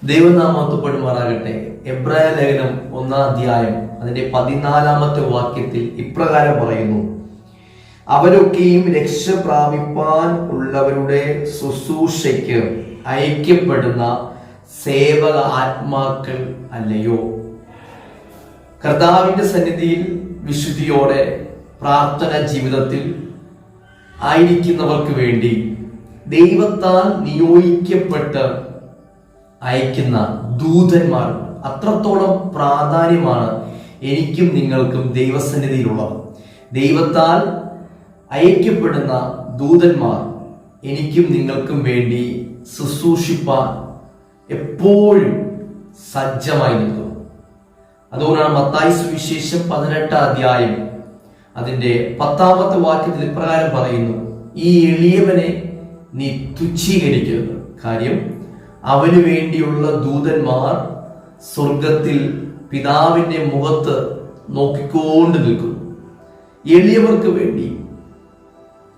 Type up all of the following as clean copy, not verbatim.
ദൈവനാമത്വപ്പെടുമാറാകട്ടെ. എബ്രായ ലേഖനം 1-ാം അധ്യായം അതിന്റെ 14-ാമത്തെ വാക്യത്തിൽ ഇപ്രകാരം പറയുന്നു: അവരൊക്കെയും രക്ഷ പ്രാപിപ്പാൻ ഉള്ളവരുടെ ശുശ്രൂഷയ്ക്ക് അയക്കപ്പെടുന്ന സേവക ആത്മാക്കൾ അല്ലയോ. കർത്താവിന്റെ സന്നിധിയിൽ വിശുദ്ധിയോടെ പ്രാർത്ഥന ജീവിതത്തിൽ ആയിരിക്കുന്നവർക്ക് വേണ്ടി ദൈവത്താൽ നിയോഗിക്കപ്പെട്ട് അയക്കുന്ന ദൂതന്മാർ, അത്രത്തോളം പ്രാധാന്യമാണ് എനിക്കും നിങ്ങൾക്കും ദൈവസന്നിധിയിലുള്ളത്. ദൈവത്താൽ അയക്കപ്പെടുന്ന ദൂതന്മാർ എനിക്കും നിങ്ങൾക്കും വേണ്ടി ശുശ്രൂഷിപ്പാൻ എപ്പോഴും സജ്ജമായി നിൽക്കുന്നു. അതുകൊണ്ടാണ് മത്തായി സുവിശേഷം 18-ാം അധ്യായം അതിന്റെ 10-ാമത്തെ വാക്യത്തിൽ ഇപ്രകാരം പറയുന്നു: ഈ എളിയവനെ നീ തുച്ഛീകരിക്കരുത്, കാര്യം അവന് വേണ്ടിയുള്ള ദൂതന്മാർ സ്വർഗത്തിൽ പിതാവിന്റെ മുഖത്ത് നോക്കിക്കൊണ്ട് നിൽക്കുന്നു. എളിയവർക്ക് വേണ്ടി,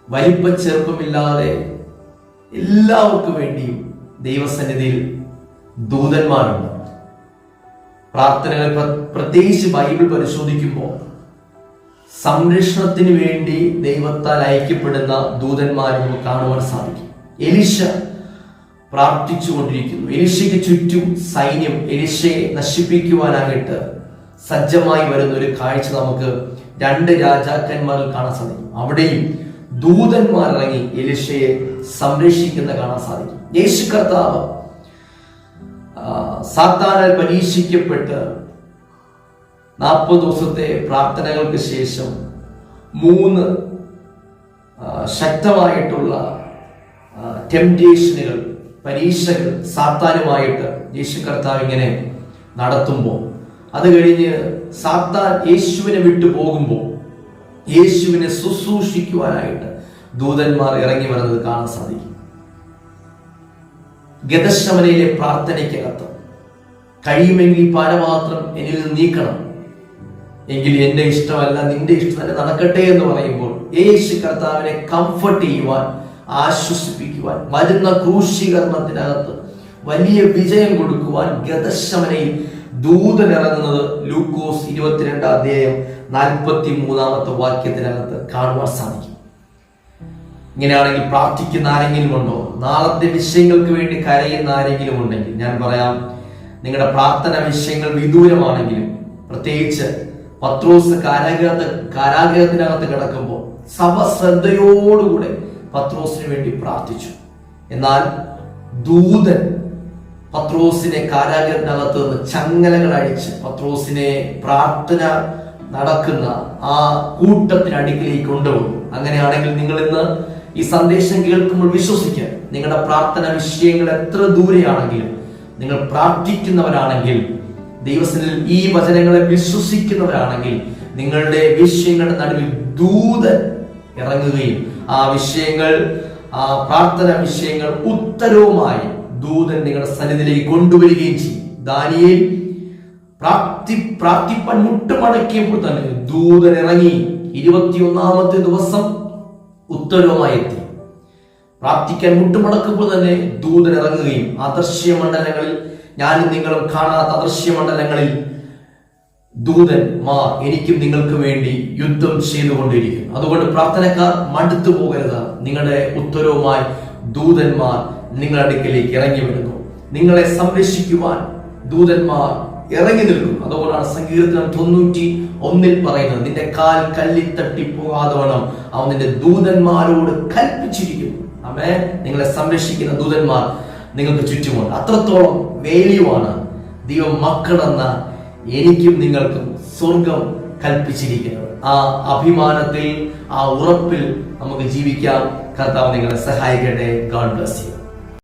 വലിപ്പ ചെറുപ്പമില്ലാതെ എല്ലാവർക്കും വേണ്ടിയും ദൈവസന്നിധിയിൽ ദൂതന്മാരുണ്ട്. പ്രാർത്ഥനകൾ, പ്രത്യേകിച്ച് ബൈബിൾ പരിശോധിക്കുമ്പോൾ സംരക്ഷണത്തിന് വേണ്ടി ദൈവത്താൽ അയക്കപ്പെടുന്ന ദൂതന്മാരെ നമുക്ക് കാണുവാൻ സാധിക്കും. എലീശ പ്രാർത്ഥിച്ചുകൊണ്ടിരിക്കുന്നു. എലീശയ്ക്ക് ചുറ്റും സൈന്യം എലീശയെ നശിപ്പിക്കുവാനായിട്ട് സജ്ജമായി വരുന്ന ഒരു കാഴ്ച നമുക്ക് 2 രാജാക്കന്മാരിൽ കാണാൻ സാധിക്കും. അവിടെയും ദൂതന്മാർ ഇറങ്ങി എലീശയെ സംരക്ഷിക്കുന്ന കാണാൻ സാധിക്കും. യേശു കർത്താവ് സാത്താനാൽ പരീക്ഷിക്കപ്പെട്ട് 40 ദിവസത്തെ പ്രാർത്ഥനകൾക്ക് ശേഷം 3 ശക്തമായിട്ടുള്ള ടെംപ്റ്റേഷനുകൾ, പരീക്ഷകൾ സാത്താനുമായിട്ട് യേശു കർത്താവ് ഇങ്ങനെ നടത്തുമ്പോൾ, അത് കഴിഞ്ഞ് സാത്താൻ യേശുവിനെ വിട്ടു പോകുമ്പോൾ യേശുവിനെ ശുശ്രൂഷിക്കുവാനായിട്ട് ദൂതന്മാർ ഇറങ്ങി വരുന്നത് കാണാൻ സാധിക്കും. ഗെത്ശമനയിലെ പ്രാർത്ഥനയ്ക്കകത്ത് കഴിയുമെങ്കിൽ പാനപാത്രം എന്നിൽ നിന്ന് നീക്കണം, എങ്കിൽ എന്റെ ഇഷ്ടമല്ല നിന്റെ ഇഷ്ടം തന്നെ നടക്കട്ടെ എന്ന് പറയുമ്പോൾ യേശു കർത്താവിനെ കംഫർട്ട് ചെയ്യുവാൻ, ആശ്വസിപ്പിക്കുവാൻ, വരുന്ന ക്രൂശീകരണത്തിനകത്ത് വലിയ വിജയം കൊടുക്കുവാൻ ഗെത്ശമനയിൽ ദൂതൻ ഇറങ്ങുന്നത് ലൂക്കോസ് 22-ാം അധ്യായം 43-ാമത്തെ വാക്യത്തിനകത്ത് കാണുവാൻ സാധിക്കും. ഇങ്ങനെയാണെങ്കിൽ പ്രാർത്ഥിക്കുന്ന ആരെങ്കിലും ഉണ്ടോ? നാളത്തെ വിഷയങ്ങൾക്ക് വേണ്ടി കരയുന്ന ആരെങ്കിലും ഉണ്ടെങ്കിൽ ഞാൻ പറയാം, നിങ്ങളുടെ പ്രാർത്ഥന വിഷയങ്ങൾ വിദൂരമാണെങ്കിലും, പ്രത്യേകിച്ച് പത്രോസ് കാരാഗ്രഹത്തിനകത്ത് കിടക്കുമ്പോൾ സഭ ശ്രദ്ധയോടുകൂടെ പത്രോസിന് വേണ്ടി പ്രാർത്ഥിച്ചു. എന്നാൽ ദൂതൻ പത്രോസിനെ കാരാഗ്രഹത്തിനകത്ത് നിന്ന് ചങ്ങലകൾ അഴിച്ച് പത്രോസിനെ പ്രാർത്ഥന നടക്കുന്ന ആ കൂട്ടത്തിനടുക്കിലേക്ക് കൊണ്ടുപോകും. അങ്ങനെയാണെങ്കിൽ നിങ്ങൾ ഇന്ന് ഈ സന്ദേശം കേൾക്കുമ്പോൾ വിശ്വസിക്കുക, നിങ്ങളുടെ പ്രാർത്ഥന വിഷയങ്ങൾ എത്ര ദൂരെയാണെങ്കിലും, നിങ്ങൾ പ്രാർത്ഥിക്കുന്നവരാണെങ്കിൽ, ദൈവസന്നിധിയിൽ ഈ വചനങ്ങളെ വിശ്വസിക്കുന്നവരാണെങ്കിൽ, നിങ്ങളുടെ വിഷയങ്ങളുടെ നടുവിൽ ദൂതൻ ഇറങ്ങുകയും ആ വിഷയങ്ങൾ, ആ പ്രാർത്ഥന വിഷയങ്ങൾ ഉത്തരവുമായി ദൂതൻ നിങ്ങളുടെ സന്നിധിയിലേക്ക് കൊണ്ടുവരികയും ചെയ്യും. ദാനിയേൽ പ്രാർത്ഥിപ്പാൻ മുട്ടുമടക്കിയപ്പോൾ തന്നെ ദൂതൻ ഇറങ്ങി 21-ാമത്തെ ദിവസം ഉത്തരവുമായി എത്തി. പ്രാർത്ഥിക്കാൻ മുട്ടുമടക്കുമ്പോൾ തന്നെ ദൂതൻ ഇറങ്ങുകയും അദൃശ്യമണ്ഡലങ്ങളിൽ, ഞാനും നിങ്ങളും കാണാത്ത അദൃശ്യമണ്ഡലങ്ങളിൽ ദൂതന്മാർ എനിക്കും നിങ്ങൾക്ക് വേണ്ടി യുദ്ധം ചെയ്തുകൊണ്ടിരിക്കും. അതുകൊണ്ട് പ്രാർത്ഥനക്കാർ മടുത്തു പോകരുത്. നിങ്ങളുടെ ഉത്തരവുമായി ദൂതന്മാർ നിങ്ങളുടെ അടുക്കലേക്ക് ഇറങ്ങി വരുന്നു. നിങ്ങളെ സംരക്ഷിക്കുവാൻ ദൂതന്മാർ ഇറങ്ങി നിൽക്കും. അതുകൊണ്ടാണ് സങ്കീർത്തനം 91-ൽ പറയുന്നത്: നിന്റെ കാൽ കല്ലിൽ തട്ടി പോകാതെ വണ്ണം അവൻ നിന്റെ ദൂതന്മാരോട് കൽപ്പിച്ചിരിക്കുന്നു. ആമേൻ. നിങ്ങളെ സംരക്ഷിക്കുന്ന ദൂതന്മാർ നിങ്ങൾക്ക് ചുറ്റുമുണ്ട്. അത്രത്തോളം വാല്യുവാണ് ദൈവ മക്കളെന്ന എനിക്കും നിങ്ങൾക്കും സ്വർഗം കൽപ്പിച്ചിരിക്കുന്നത്. ആ അഭിമാനത്തിൽ, ആ ഉറപ്പിൽ നമുക്ക് ജീവിക്കാം. കർത്താവ് നിങ്ങളെ സഹായിക്കട്ടെ. God bless you.